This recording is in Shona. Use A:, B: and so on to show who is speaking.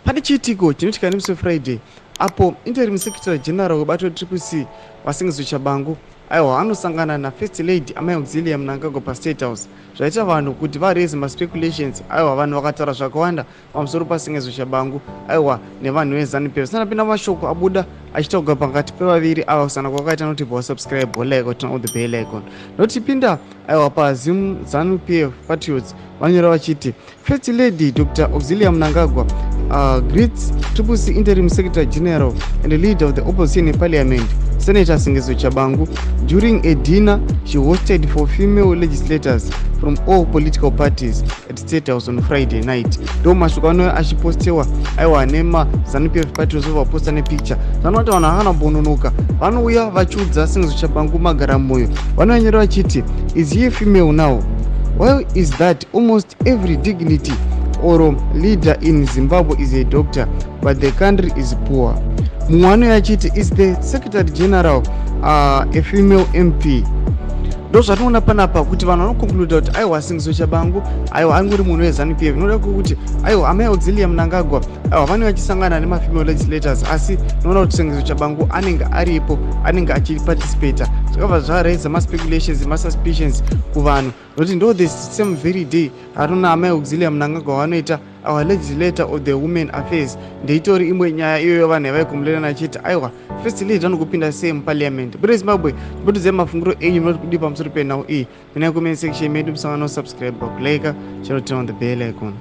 A: Pane chiitiko chinoitika nemusi Friday apo interim secretary general webato Sabc Vasingizo Chabangu aiwa anosangana na First Lady Amai Mnangagwa paState House. Zvaita vanhu kuti vareze maspeculations. Aiwa vanhu vakataura zvakawanda pamusoro paSingizo Chabangu aiwa nevanhu veZANU-PF. Sanapinda mashoko abuda achitaurwa pakati pevaviri ava kusana kwakaita noti subscribe like turn on the bell icon. Notipinda aiwa paZim ZANU-PF Patriots vanyora vachiti First Lady Dr. Mnangagwa greets Sabc Interim Secretary General and the leader of the opposition in Parliament, Senator Singizo Chabangu, during a dinner she hosted for female legislators from all political parties at State House on Friday night. Do mashukano achipostewa aiwa nema ZANU-PF Patriots vaposta nepicture. Vanoti vanhu havana kubononoka. Vanouya vachiudza Singizo Chabangu magara moyo. Vanonyora vachiti, is he female now? Why is that almost every dignity or leader in Zimbabwe is a doctor, but the country is poor? Muwano yachiti, is the Secretary General a female MP? Ndo zvatinoona panapa kuti vanhu vanokonkluda kuti aiwa Singizo Chabangu aiwa angori munhu weZANU-PF. Noda kuti aiwa Amai Mnangagwa aiwa vanenge vachisangana nemafemale legislators, asi noona kuti Singizo Chabangu anenge aripo, anenge achiparticipata. Zvakabva zvaraisa maspeculations masuspicions kuvanhu nokuti ndo the same very day atona Amai Mnangagwa vanoita our legislator of the women affairs. Ndeitori imwe nyaya iyoyo vanhu vaikomulena achiti aiwa First Lady vanokupinda sei muParliament. Bude Zimbabwe tipotize mafunguro enyu munoti kudi pamusoro penhau iyi. Kuna comment section medu musangano subscribe, like, channel, turn on the bell icon.